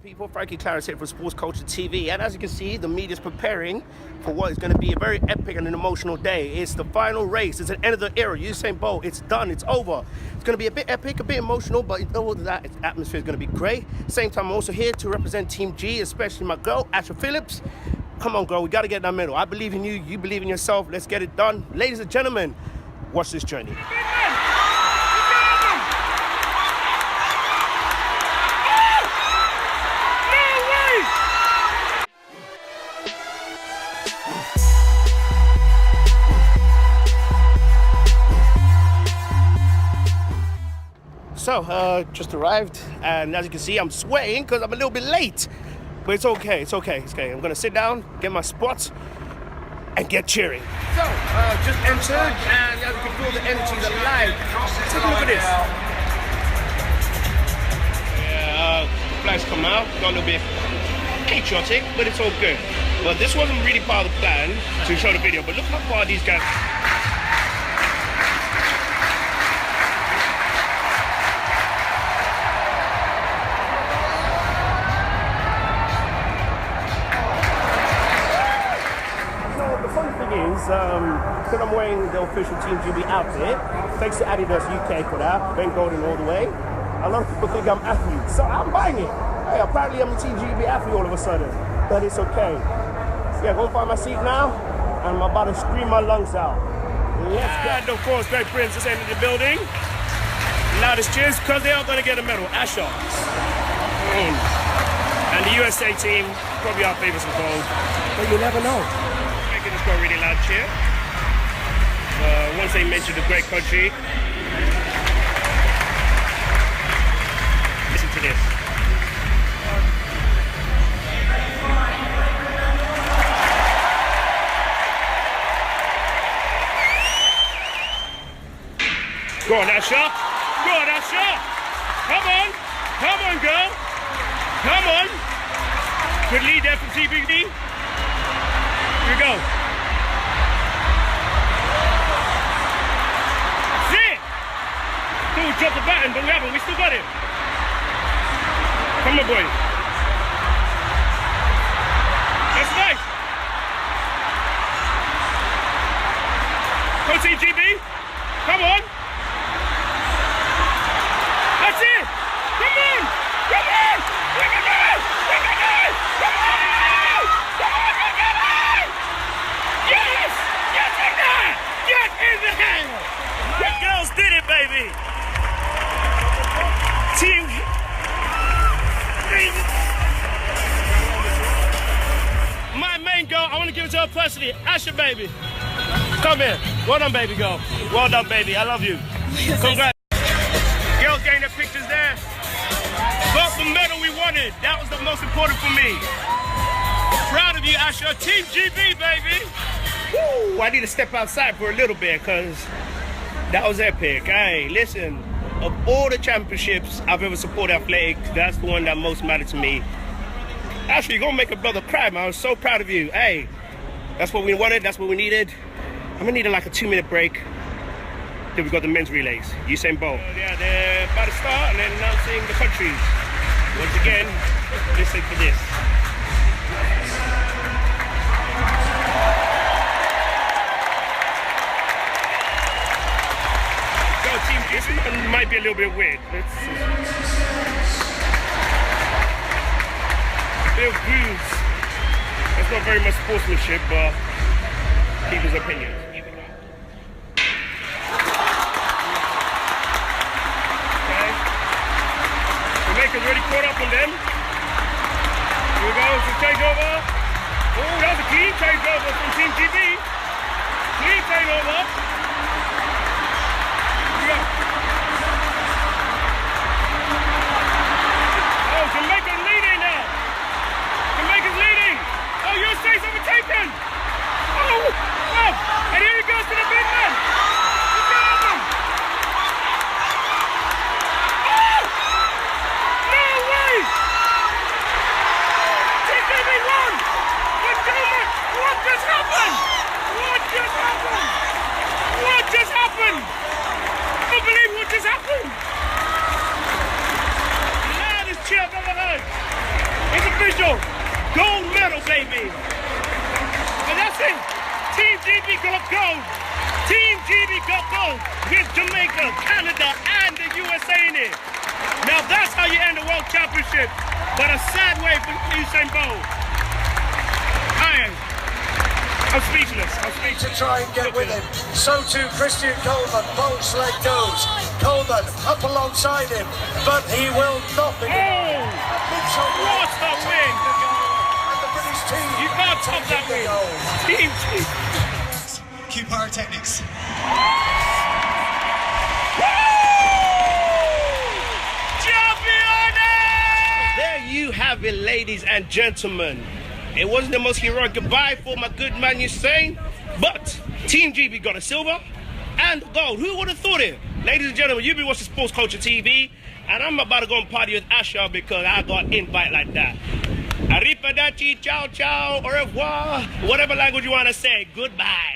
People, Frankie Clarence here for Sports Culture TV, and as you can see, the media's preparing for what is going to be a very epic and an emotional day. It's the final race. It's the end of the era. Usain Bolt. It's done. It's over. It's going to be a bit epic, a bit emotional, but all of that, its atmosphere is going to be great. Same time, I'm also here to represent Team G, especially my girl, Asha Phillips. Come on, girl. We got to get that medal. I believe in you. You believe in yourself. Let's get it done. Ladies and gentlemen, watch this journey. So, just arrived, and as you can see, I'm sweating because I'm a little bit late. But it's okay, it's okay, it's okay. I'm gonna sit down, get my spots, and get cheering. So, just entered, and as you can feel, the energy's alive. Take a look at this. Yeah, flags come out, got a little bit patriotic, but it's all good. But this wasn't really part of the plan to show the video, but look how far these guys... Because I'm wearing the official Team GB outfit, thanks to Adidas UK for that, Ben Golden all the way. A lot of people think I'm athlete, so I'm buying it. Hey, apparently I'm a Team GB athlete all of a sudden, but it's okay. Yeah, go find my seat now, and I'm about to scream my lungs out. Let's go. And of course, Great Princess entered the building. Loudest cheers, because they are going to get a medal. Asha. And the USA team, probably our favorites for gold, but you never know. Just got a really loud cheer. Once they mentioned a great country, listen to this. Go on, Asha. Go on, Asha. Come on. Come on, girl. Come on. Good lead there from TBD. Here we go. That's it! Dude, we dropped the button, but we haven't. We still got it. Come on, boys. That's nice. Come on, Team GB. Come on. That's it. Come on. Come on. We can do it. We can do it. Come on. The girls did it, baby! Team... My main girl, I want to give it to her personally. Asha, baby. Come here. Well done, baby girl. Well done, baby. I love you. Congrats. Girls getting their pictures there. Got the medal we wanted. That was the most important for me. Proud of you, Asha. Team GB, baby. Woo, I need to step outside for a little bit because that was epic. Hey, listen, of all the championships I've ever supported athletics, that's the one that most mattered to me. Actually, you're going to make a brother cry, man. I was so proud of you. Hey, that's what we wanted. That's what we needed. I'm going to need like a 2-minute break. Then we've got the men's relays. Usain Bolt. Yeah, they're about to start and then announcing the countries. Once again, listen for this. This one might be a little bit weird. Let's see. A bit of booze. That's not very much sportsmanship, but people's opinions. Okay. Jamaica's already caught up on them. Here we go, it's a takeover. Oh, that was a clean takeover from Team GB. Clean takeover. Oh, Jamaica's leading now. Jamaica's leading. Oh, USA's overtaken. Oh, oh, and here he goes to the big man. Look at him. Oh, no way. TKB won. What just happened? What just happened? What just happened? I don't believe what just happened. The loudest cheer I've ever heard. It's official. Gold medal, baby. And that's it. Team GB got gold. Team GB got gold with Jamaica, Canada, and the USA in it. Now that's how you end the World Championship. But a sad way for Usain Bolt. I'm speechless. To try and get with him. So too Christian Coleman. Bolt's leg goes. Coleman up alongside him, but he will not be. Oh! What a win! And the British team. You can't top that win. Team G. Cue pyrotechnics. There you have it, ladies and gentlemen. It wasn't the most heroic goodbye for my good man Usain, but Team GB got a silver and gold. Who would have thought it? Ladies and gentlemen, you've been watching Sports Culture TV, and I'm about to go and party with Asha because I got invite like that. Arrivederci, ciao, ciao, au revoir, whatever language you want to say. Goodbye.